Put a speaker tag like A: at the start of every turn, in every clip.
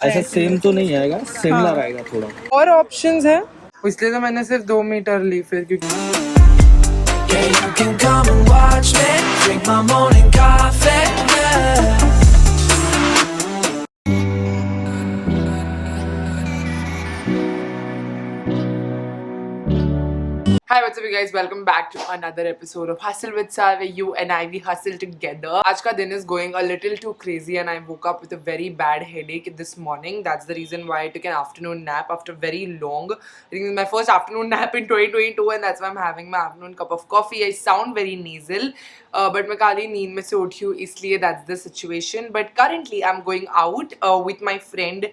A: ऐसा सेम तो नहीं आएगा, सिमिलर आएगा थोड़ा।
B: और ऑप्शंस है, इसलिए तो मैंने सिर्फ 2 मीटर ली फिर, क्योंकि
C: Yeah, you can come and watch me drink my morning coffee. Yeah.
B: Hi, what's up you guys? Welcome back to another episode of Hustle with Sal, where you and I, we hustle together. आज का दिन is going a little too crazy and I woke up with a very bad headache this morning. That's the reason why I took an afternoon nap after very long. I think it's my first afternoon nap in 2022 and that's why I'm having my afternoon cup of coffee. I sound very nasal, but मैं काली नींद में से उठी हूँ, इसलिए that's the situation. But currently I'm going out with my friend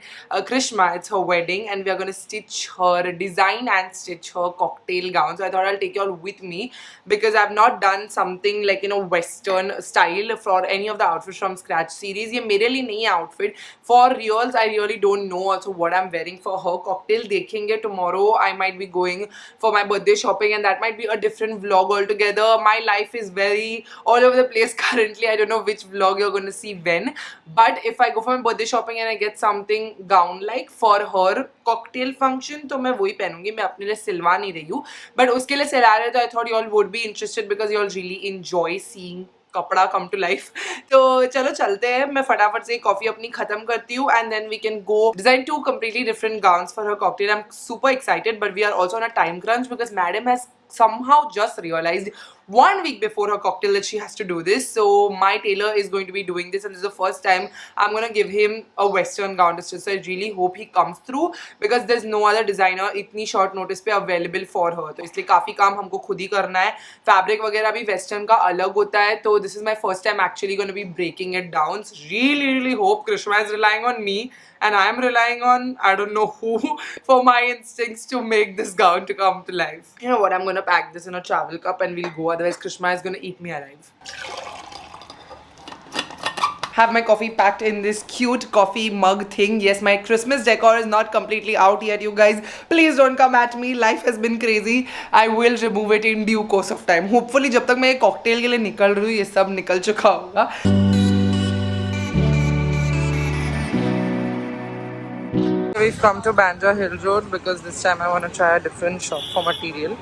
B: Krishma. It's her wedding and we are going to stitch her, design and stitch her cocktail gown. So I thought I'll take you all with me because I've not done something like, you know, western style for any of the outfits from scratch series. ये मेरे लिए नहीं है outfit. For reals, I really don't know also what I'm wearing for her cocktail. देखेंगे tomorrow. I might be going for my birthday shopping and that might be a different vlog altogether. My life is very all over the place currently. I don't know which vlog you're going to see when. But if I go for my birthday shopping and I get something gown like for her cocktail function, तो मैं वही पहनूंगी. मैं अपने लिए सिलवा नहीं रही हूँ, but उसके लिए सिला रहे तो I thought you all would be interested because you all really enjoy seeing कपड़ा कम टू लाइफ. तो चलो चलते हैं, मैं फटाफट से कॉफी अपनी खत्म करती हूँ and then we can go design 2 completely different gowns for her cocktail. I'm super excited, but we are also on a time crunch because madam has somehow just realized 1 week before her cocktail that she has to do this. So my tailor is going to be doing this and this is the first time I'm going to give him a western gown to stitch. So I really hope he comes through because there's no other designer इतनी short notice पे available for her. तो इसलिए काफ़ी काम हमको खुद ही करना है. Fabric वगैरह भी western का अलग होता है, तो this is my first time actually going to be breaking it down. So really hope Krishma is relying on me and I am relying on I don't know who for my instincts to make this gown to come to life. You know what, I'm gonna pack this in a travel cup and we'll go, otherwise Krishma is gonna eat me alive. Have my coffee packed in this cute coffee mug thing. Yes, my Christmas decor is not completely out yet, you guys. Please don't come at me. Life has been crazy. I will remove it in due course of time. Hopefully जब तक मैं ये cocktail के लिए निकल रही हूँ, ये सब निकल चुका होगा. We've come to Bandra Hill Road because this time I want to try a different shop for material.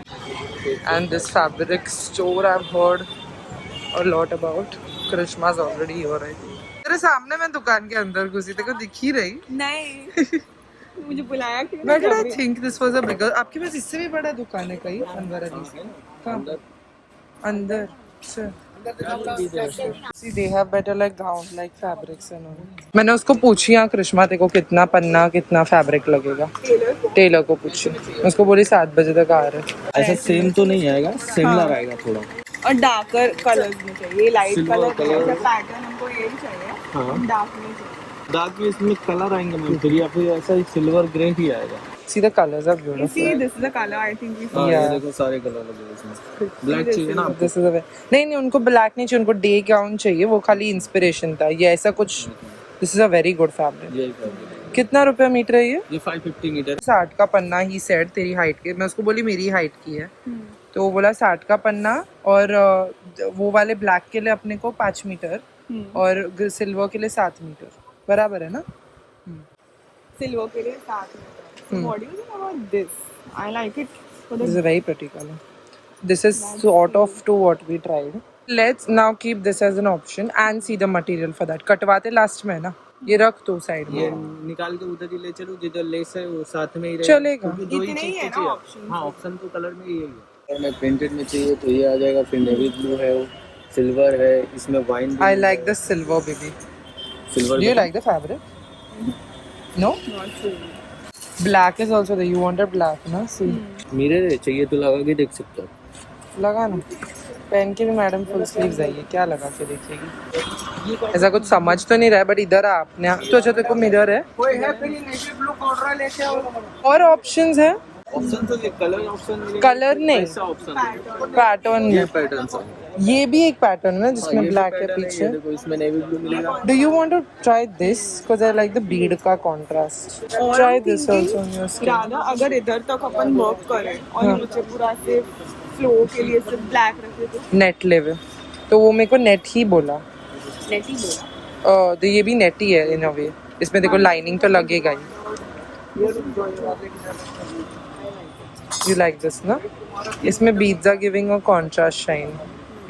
B: And this fabric store I've heard a lot about. Krishma's already here, I think. तेरे सामने मैं दुकान के अंदर घुसी, तेरे को दिख ही रही?
D: नहीं मुझे बुलाया क्यों?
B: Why did I think this was a bigger? आपके पास इससे भी बड़ा दुकान है कहीं? अनवर अली से? कहाँ? अंदर. अच्छा. See, they have better like gowns, like fabrics and all. मैंने उसको पूछी यहाँ कृष्मा तेरे को कितना पन्ना कितना फैब्रिक लगेगा. टेलर को पूछी. उसको बोली 7 बजे तक आ रहे.
A: ऐसा सेम तो नहीं आएगा, सिमिलर आएगा थोड़ा.
D: और डार्कर कलर्स में चाहिए, लाइट कलर पैटर्न हमको यही चाहिए. हाँ. डार्क में चाहिए.
A: डार्क में इसमें कलर आएंगे मैम, फिर या फिर ऐसा ही सिल्वर ग्रे ही आएगा.
B: See the colors are beautiful.
D: See, this is the color I think we
A: हाँ,
D: see.
A: ये देखो सारे कलर लगे हैं इसमें. ब्लैक चाहिए ना आपको?
B: This is a नहीं उनको ब्लैक नहीं चाहिए, उनको डे गाउन चाहिए. वो खाली इंस्पिरेशन था. ये ऐसा कुछ. This is a very good fabric.
A: ये fabric.
B: कितना रुपया मीटर है ये?
A: ये 550 मीटर.
B: 60 का पन्ना ही सेट तेरी हाइट के. मैं उसको बोली मेरी हाइट की है, तो वो बोला 60 का पन्ना और वो वाले ब्लैक के लिए अपने को 5 मीटर और सिल्वर के लिए 7 मीटर बराबर है ना?
D: सिल्वर के लिए 7 metre. What do you think about this? I like it.
B: This is a very pretty color. This is sort of to what we tried. Let's now keep this as an option and see the material for that. कटवाते last में ना, ये रख दो side में.
A: ये निकाल के उधर ही ले चलो, जिधर लेस है वो साथ में ही
B: चलेगा.
D: इतने ही है ना ऑप्शन?
A: हाँ, ऑप्शन तो कलर में ही है. अगर मैं प्रिंटेड में चाहिए तो ये आ जाएगा. फिर नेवी ब्लू है, सिल्वर है, इसमें wine.
B: I like the silver, baby.
A: Silver.
B: Do you like the fabric? No?
D: Not really.
B: Black is also there. You wanted black, ना? See.
A: मिरर चाहिए तो लगा के देख सकते हो.
B: लगा ना. पहन के भी मैडम फुल स्लीव्स आई है, क्या लगा के देखेगी? ऐसा कुछ समझ तो नहीं रहा है, बट इधर आपने तो अच्छा तेरे को मिरर है. और ऑप्शंस है?
A: ऑप्शन तो ये कलर ऑप्शन.
B: कलर नहीं, पैटर्न में.
A: ये पैटर्न.
B: ये भी एक पैटर्न है जिसमें ब्लैक है पीछे.
A: देखो इसमें नेवी ब्लू मिलेगा.
B: Do you want to try this? Because I like the bead का contrast. Try this also on your skin.
D: Radha अगर इधर तक अपन वर्क करें और नीचे पूरा से फ्लो के लिए सिर्फ ब्लैक रखे तो
B: नेट लेवे, तो वो मेरे को नेट ही बोला.
D: नेट ही बोला.
B: तो ये भी नेट ही है इन अ वे. इसमें देखो लाइनिंग तो लगेगा ही. You like this ना? इसमें beads are giving a contrast shine.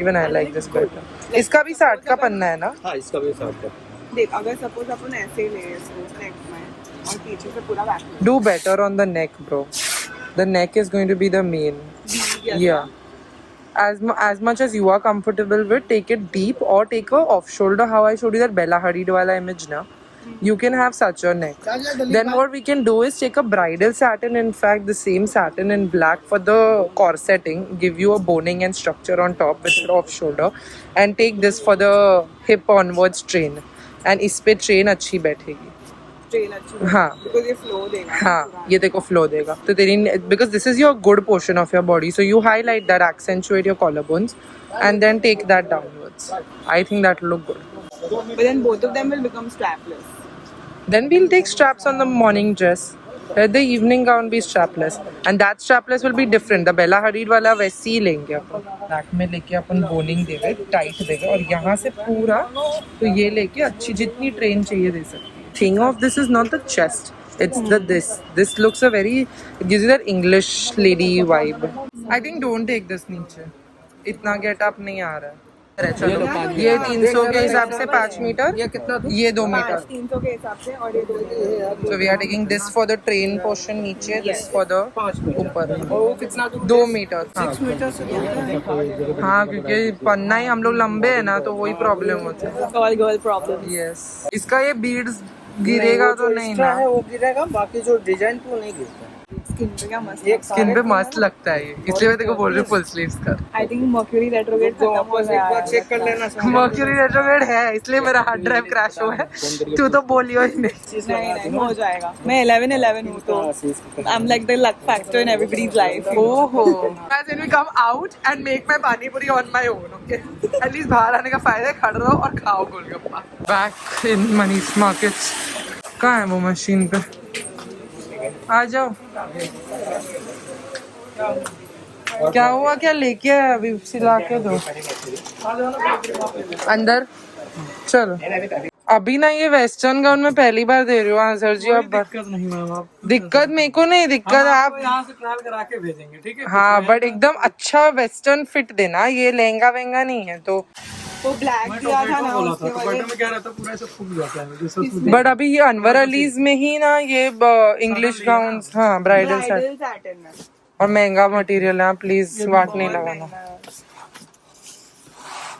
B: Even I like this better. इसका भी 60 का पन्ना है ना?
A: हाँ इसका भी 60 का.
D: देख अगर सपोज अपन ऐसे ही ले इसको नेक में और पीछे से पूरा बैक में
B: Do better on the neck, bro. The neck is going to be the main. Yeah. As much as you are comfortable with, take it deep or take a off shoulder. How I showed you that Bella Hadid wala image na. You can have such a neck. Then what we can do is take a bridal satin, in fact the same satin in black for the corseting, give you a boning and structure on top with off shoulder, and take this for the hip onwards train. And इस पे train अच्छी बैठेगी.
D: Train अच्छी
B: हाँ.
D: Because ये flow देगा
B: हाँ ये देखो फ्लो देगा तो तेरी because this is your good portion of your body so you highlight that accentuate your collar bones and then take that downwards I think that look good
D: but then both of them will become strapless.
B: then we'll take straps on the morning dress let the evening gown be strapless and that strapless will be different the Bella Hadid वाला वैसे ही लेंगे अपन back में लेके अपन boning देंगे tight देंगे और यहाँ से पूरा तो ये लेके अच्छी जितनी ट्रेन चाहिए दे सकते thing of this is not the chest it's the this looks a very it gives you that English lady vibe I think don't take this नीचे इतना गेटअप नहीं आ रहा है चलो ये 300 के हिसाब से 5 मीटर ये कितना ये 2 मीटर
D: 300 के हिसाब से और ये 2
B: so we are taking this for the train portion नीचे this for the ऊपर
A: कितना
B: 2 मीटर 6 मीटर से हाँ क्योंकि पन्ना ही हम लोग लंबे है ना तो वही प्रॉब्लम होता है
D: all girl problem.
B: यस इसका ये बीड्स गिरेगा तो नहीं ना
A: वो गिरेगा बाकी जो डिजाइन तो नहीं गिरता.
D: स्किन पे क्या मस्त
B: स्किन पे मस्त लगता है ये इसलिए मैं तेरे को बोल रही हूँ फुल स्लीव्स का
D: आई थिंक मर्क्यूरी रेट्रोग्रेड खत्म हो गया
A: एक बार चेक कर लेना.
B: मर्क्यूरी रेट्रोग्रेड है इसलिए मेरा हार्ड ड्राइव क्रैश हुआ है तू तो बोलियो ही नहीं
D: नहीं हो जाएगा मैं 11 हूँ तो I am like the luck factor in everybody's life
B: ओहो guys when we come out and make my pani puri on my own okay at least बाहर आने का फायदा है खड़े रहो और खाओ golgappa back in Manish Markets कहाँ है वो मशीन पे आ जाओ क्या हुआ क्या लेके आया अभी सिला के दो अंदर चलो अभी ना ये वेस्टर्न गाउन में पहली बार दे रही हूँ हाँ सर जी आप
A: दिक्कत नहीं मैम आप
B: दिक्कत मेरे को नहीं दिक्कत आप
A: यहाँ से ट्रायल करा के भेजेंगे ठीक है.
B: हाँ बट एकदम अच्छा वेस्टर्न फिट देना ये लहंगा वहंगा नहीं है तो
D: वो ब्लैक दिया था ना
A: बोला
D: उसके
A: था तो
D: वजह
A: बटन में क्या रहता पूरा ऐसे फूट जाता है जैसे
B: बट अभी ये अनवर अलीज में ही ना ये इंग्लिश गाउन हाँ ब्राइडल सेट
D: सैटिन में
B: और महंगा मटेरियल है प्लीज वाट नहीं लगाना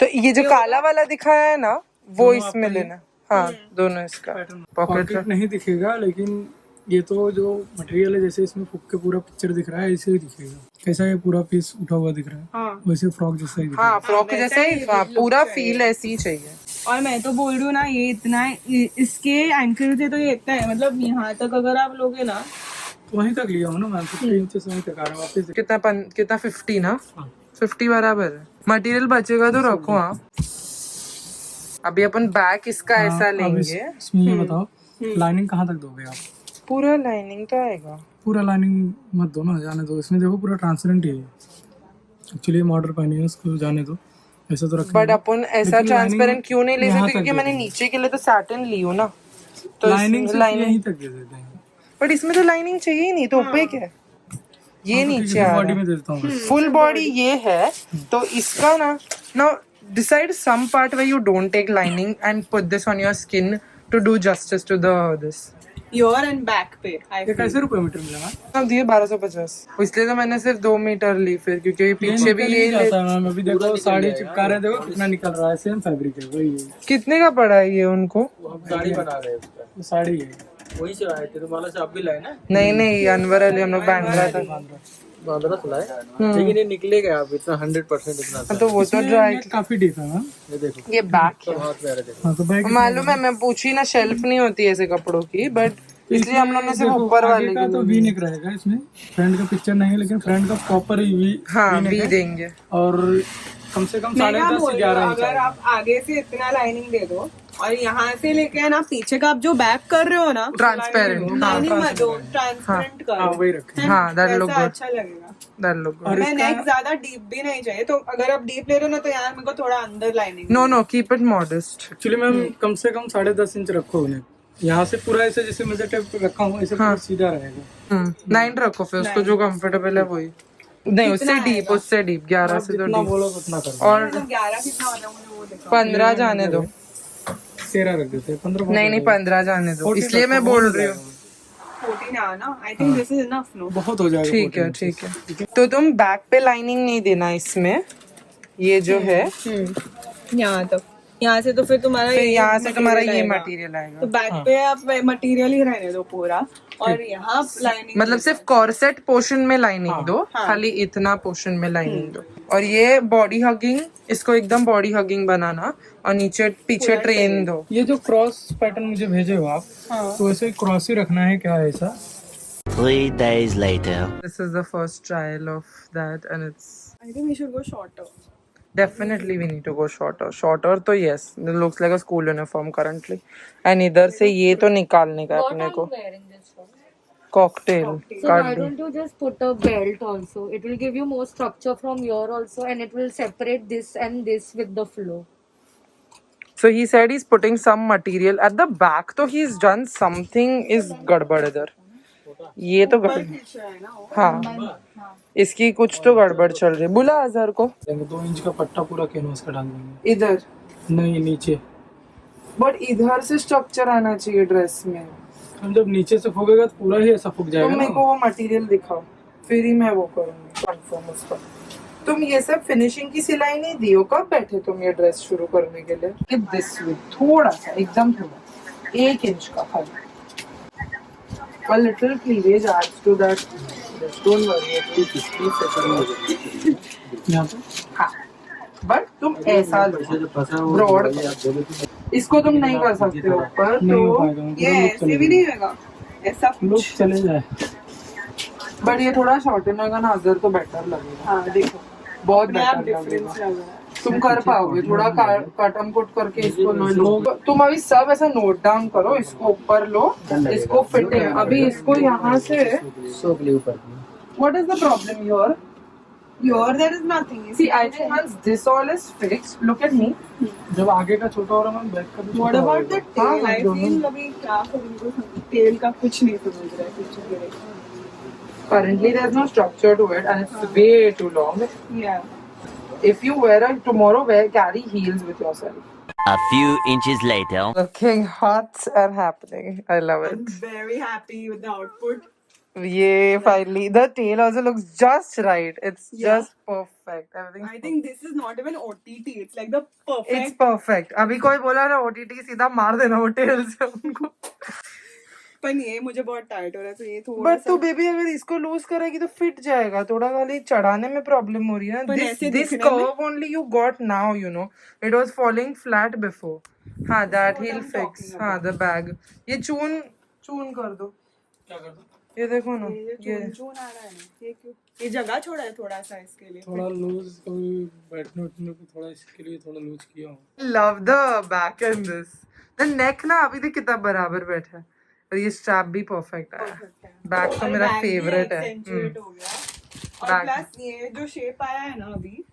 B: तो ये जो काला वाला दिखाया है ना वो इसमें लेना हाँ दोनों इसका
A: पॉकेट नहीं दिखेगा लेकिन ये तो जो मटेरियल है जैसे इसमें फूक के पूरा पिक्चर दिख रहा है ऐसे ही दिखेगा कैसा ये पूरा पीस उठा हुआ दिख रहा है
D: हाँ
A: वैसे फ्रॉक जैसा ही
B: हाँ फ्रॉक जैसे ही हाँ, पूरा फील ऐसी ही चाहिए
D: और मैं तो बोल रही हूँ ना ये इतना इसके एंकल से तो ये इतना है मतलब यहाँ तक अगर आप लोगे ना
A: तो वहीं तक लिया हूँ ना मैम 50 इंच से वहीं तक आ रहा है वापस
B: कितना 50 ना 50 बराबर है मटेरियल बचेगा तो रखो आप अभी अपन बैक इसका ऐसा लेंगे
A: इसमें ये बताओ लाइनिंग कहाँ तक दोगे आप
B: पूरा लाइनिंग तो आएगा
A: पूरा लाइनिंग मत दो ना जाने दो इसमें देखो पूरा ट्रांसपेरेंट ही है एक्चुअली मॉडल पहनी है उसको जाने दो ऐसा तो रखना
B: बट अपन ऐसा
A: लेकिन
B: ट्रांसपेरेंट
A: lining
B: क्यों नहीं ले
A: यहाँ
B: सकते
A: तक
B: क्योंकि
A: दे
B: मैंने
A: देंगे।
B: नीचे के लिए तो सैटिन ली हूँ ना तो
A: लाइनिंग
B: लाइनिंग
A: यहीं तक दे देते हैं
B: बट इसमें तो लाइनिंग चाहिए ही नहीं तो ऊपर क्या है ये नीचे आ
A: बॉडी
B: रहा
A: में दे देता हूँ
B: फुल बॉडी ये है तो इसका ना decide some part where you don't take lining and put this on your skin to do justice to the this
D: your and back पे
A: ये कैसे रुपए मीटर मिलेगा
B: अब दिए 1250 इसलिए तो मैंने सिर्फ 2 मीटर ली फिर क्योंकि पीछे भी ये
A: जाता है मैम अभी देखो साड़ी चिपका रहे देखो कितना निकल रहा है सेम फैब्रिक है वही है
B: कितने का पड़ा है ये उनको
A: साड़ी बना रहे हैं साड़ी है वही से आए थे तुम्हारा से आप भी लाए ना
B: नहीं अनवर अली हम लोग बांद्रा था
A: बांद्रा से लाए लेकिन ये निकलेगा आप इतना 100% इतना
B: तो वो तो ड्राई
A: काफी डीप है मैम ये देखो
B: ये बैक है
A: बहुत प्यारा देखो हां तो बैक
B: मालूम है मैं पूछी ना शेल्फ नहीं होती ऐसे कपड़ों की बट इसलिए हम लोगों ने सिर्फ ऊपर वाले
A: का तो वी नेक रहेगा इसमें फ्रंट का पिक्चर नहीं है लेकिन फ्रंट का प्रॉपर वी
B: हाँ वी देंगे
A: और कम से कम 10.5 से 11 इंच
D: अगर आप आगे से इतना लाइनिंग दे दो और यहाँ से लेके ना पीछे का आप जो बैक कर रहे हो ना
B: ट्रांसपेरेंट
D: लाइनिंग मत दो ट्रांसपेरेंट
A: हाँ
D: करो
A: वही रखें
B: हाँ दैट लुक
D: वैसा
B: गुड
D: अच्छा लगेगा
B: दैट लुक गुड
D: मैं नेक ज्यादा डीप भी नहीं चाहिए तो अगर आप डीप ले रहे हो ना तो यार मेरे को थोड़ा अंदर lining
B: no keep it modest
A: actually ma'am कम से कम 10.5 इंच रखो उन्हें यहाँ से पूरा ऐसे जैसे मैं टेप रखा हूँ ऐसे पूरा सीधा रहेगा।
B: 9 रखो फिर उसको जो कंफर्टेबल है वही। नहीं उससे डीप 11 से तो
A: जितना
B: डीप।
A: बोलो उतना कर
B: और
D: 11 कितना होता है मुझे वो देखो।
B: 15 जाने दो।
A: 13 रख देते हैं, 15
B: नहीं 15 जाने दो, इसलिए मैं बोल रही हूँ।
D: 14 आना, I think this is enough no.
A: बहुत हो जाएगा।
B: ठीक है
A: 14
B: ठीक है। तो तुम बैक पे लाइनिंग नहीं देना इसमें, ये जो है
D: यहाँ तक, यहाँ से तो फिर तुम्हारा
B: फिर यहाँ से तुम्हारा ये
D: आएगा।
B: मटेरियल
D: तो
B: आएगा।
D: बैक पे आप मटेरियल ही रहने दो पूरा, और यहाँ लाइनिंग
B: मतलब सिर्फ कॉर्सेट पोर्शन में लाइनिंग दो, खाली इतना पोर्शन में लाइनिंग दो। और ये बॉडी हगिंग, इसको एकदम बॉडी हगिंग बनाना और नीचे पीछे ट्रेन दो।
A: ये जो क्रॉस पैटर्न मुझे भेजे हो आप, तो ऐसे क्रॉस ही रखना है क्या ऐसा?
E: 3 days later.
B: This is the first trial of that and it's
D: I think we should go shorter.
B: definitely we need to go shorter. Shorter तो yes, it looks like a school uniform currently. And इधर से ये तो निकालने का है अपने को।
F: wearing this one.
B: Cocktail
F: So why don't you just put a belt also? It will give you more structure from here also, and it will separate this and this with the flow.
B: So he said he's putting some material at the back, तो he's done something is गड़बड़ इधर। ये तो गड़बड़, हाँ इसकी कुछ तो गड़बड़ चल रही है। बुला अजहर को।
A: 2 इंच का पट्टा पूरा कैनवास का डाल देंगे।
B: इधर
A: नहीं नीचे,
B: बट इधर से स्ट्रक्चर आना चाहिए ड्रेस में।
A: हम जब नीचे से फूकेगा तो पूरा ही ऐसा फूक
B: तुम
A: जाएगा
B: मेरे
A: ना।
B: को वो मटेरियल दिखाओ, फिर ही मैं वो करूंगी कंफर्म उसका। तुम ये सब फिनिशिंग की सिलाई नहीं दी हो, कब बैठे तुम ये ड्रेस शुरू करने के लिए? कि दिस वे थोड़ा सा, एकदम थोड़ा 1 इंच का खाली। A little cleavage adds to that. Don't worry,
A: यहाँ पे
B: हाँ, बट तुम ऐसा लो ब्रॉड। इसको तुम नहीं कर सकते ऊपर,
A: नहीं हो
B: तो
A: पाएगा,
D: ये ऐसे भी नहीं होगा, ऐसा
A: लुक चले जाए।
B: बट ये थोड़ा शॉर्टन होगा ना अजहर, तो बेटर लगेगा।
D: हाँ देखो
B: बहुत
D: आप
B: बेटर
D: डिफरेंस
B: लगेगा।
D: लग रहा है।
B: तुम कर पाओगे थोड़ा कटम कुट करके इसको लो। तुम अभी सब ऐसा नोट डाउन करो, इसको ऊपर लो, इसको फिट है अभी, इसको यहाँ से। What is the problem here?
D: Here there is nothing.
B: See, I think once this all is fixed, look at me.
A: जब आगे का छोटा हो रहा है बैक का भी
D: What
A: छोटा
D: about the
A: होगा।
D: tail? I feel अभी क्या करूँ, tail का कुछ नहीं समझ रहा है कुछ।
B: Currently, there's no structure to it, and it's way too long.
D: Yeah.
B: If you wear it tomorrow, carry heels with yourself.
E: A few inches later.
B: Looking hot and happening. I love
D: I'm very happy with the output.
B: Yeah, finally. The tail also looks just right. It's
D: Yeah.
B: just perfect. Everything.
D: I think this is not even OTT. It's like the
B: It's
D: perfect.
B: perfect. अभी कोई बोला ना OTT, सीधा मार देना वो tail से उनको।
D: पर ये मुझे बहुत टाइट हो रहा है, तो ये थोड़ा
B: बट तू बेबी अगर इसको लूज करेगी तो फिट जाएगा, थोड़ा खाली चढ़ाने में प्रॉब्लम हो रही है
D: पर
B: ना।
D: ऐसे
B: दिस
D: दिखने में-
B: curve only you got now, you know it was falling flat before. हाँ दैट ही विल फिक्स। हाँ द बैग, ये चून कर दो।
A: क्या कर दो?
B: ये देखो ना,
D: ये चून आ रहा है ना, ये क्यों? ये जगह छोड़ा है थोड़ा सा इसके लिए।
A: थोड़ा लूज, कभी बैठने उठने को थोड़ा इसके लिए थोड़ा लूज किया हो।
B: Love the back and this. The neck ना अभी तक कितना बराबर बैठा है, और ये स्ट्रैप भी परफेक्ट आया। बैक तो मेरा फेवरेट है।
D: एक्सेंचुएट हो गया, और
B: Back.
D: प्लस ये जो शेप आया है ना अभी,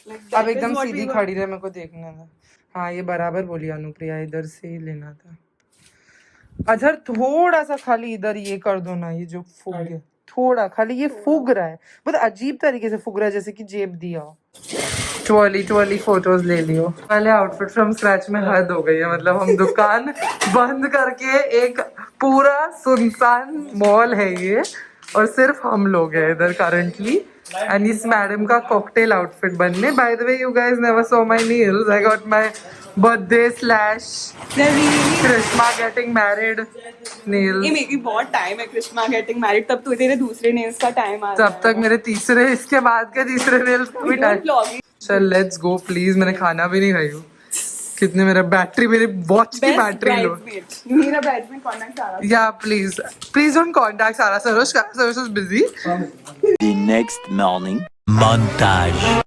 D: like
B: अब
D: that is
B: एकदम
D: what
B: सीधी
D: we were-
B: खड़ी रहे, मेरे को देखने था। हाँ ये बराबर बोली अनुप्रिया, इधर से ही लेना था। अजहर थोड़ा सा खाली इधर ये कर दो ना, ये जो फूग है थोड़ा खाली, ये फूग रहा है बहुत अजीब तरीके से फूग रहा है, जैसे कि जेब दिया हो। ट्वाली फोटोज ले लियो। पहले आउटफिट फ्रॉम स्क्रैच में हद हो गई है, मतलब हम दुकान बंद करके एक पूरा सुनसान मॉल है ये, और सिर्फ हम लोग हैं इधर करंटली। एंड इस मैडम का कॉकटेल आउटफिट बनने। By the way you guys never saw my nails, I got my birthday slash Krishna getting married nails.
D: ये मेरी बहुत टाइम है कृष्णा गेटिंग मैरिड, तब तो तेरे दूसरे नेल्स का टाइम आ
B: तब तक मेरे तीसरे, इसके बाद के तीसरे नेल्स का भी टाइम। चल लेट्स गो प्लीज, मैंने खाना भी नहीं खाई हूँ। कितने मेरा बैटरी, मेरी वॉच की बैटरी लो।
D: मेरा बैटरी कॉन्टैक्ट आ रहा है।
B: या प्लीज डोंट कॉन्टैक्ट सारा Saroj, Saroj is busy.
E: The next morning. Montage.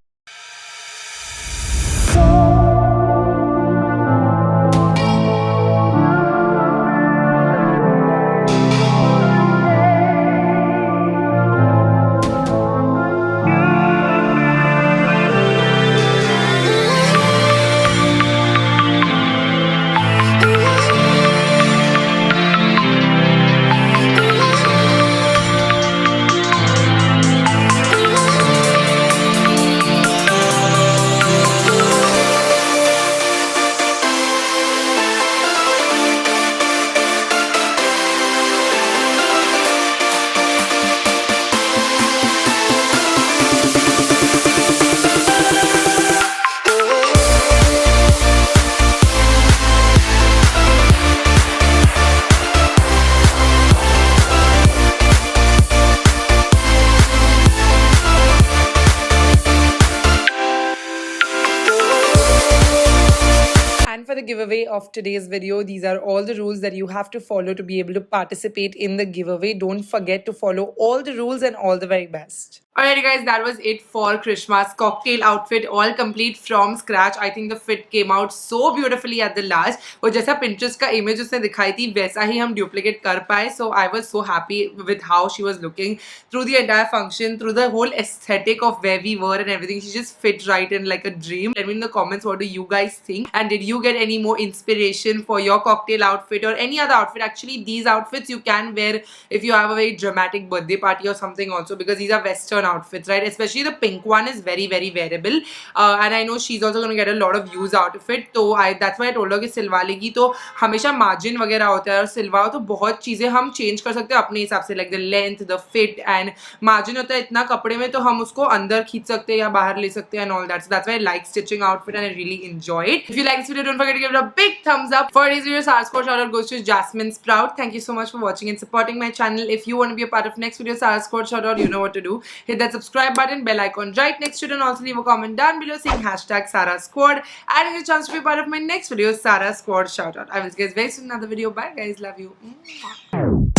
B: giveaway of today's video. These are all the rules that you have to follow to be able to participate in the giveaway. Don't forget to follow all the rules and all the very best. Alright guys, that was it for Krishma's cocktail outfit, all complete from scratch. I think the fit came out so beautifully at the last. वो जैसा Pinterest का image उसने दिखाई थी वैसा ही हम duplicate कर पाए. So I was so happy with how she was looking through the entire function, through the whole aesthetic of where we were and everything. She just fit right in like a dream. Let me in the comments what do you guys think, and did you get any more inspiration for your cocktail outfit or any other outfit? Actually, these outfits you can wear if you have a very dramatic birthday party or something also, because these are Western outfits, right? Especially the pink one is very very wearable, and I know she's also going to get a lot of views out of it. तो that's why I told her कि सिलवा लेगी तो हमेशा margin वगैरह होता है और सिलवाओ तो बहुत चीज़ें हम change कर सकते हैं अपने हिसाब से, like the length, the fit and margin होता है इतना कपड़े में तो हम उसको अंदर खींच सकते हैं या बाहर ले सकते हैं and all that. So that's why I like stitching outfit and I really enjoy it. If you like this video, don't forget to give it a big thumbs up. For today's video, Sarah's Court shout out goes to Jasmine Sprout. Thank you so much for watching and supporting my channel. If you want to be a part of next video, Sarah's Court shout out, you know what to do. Hit that subscribe button, bell icon right next to it, and also leave a comment down below saying hashtag Sarah Squad and get a chance to be part of my next video, Sarah Squad shout out. I will see you guys very soon in another video. Bye guys, love you.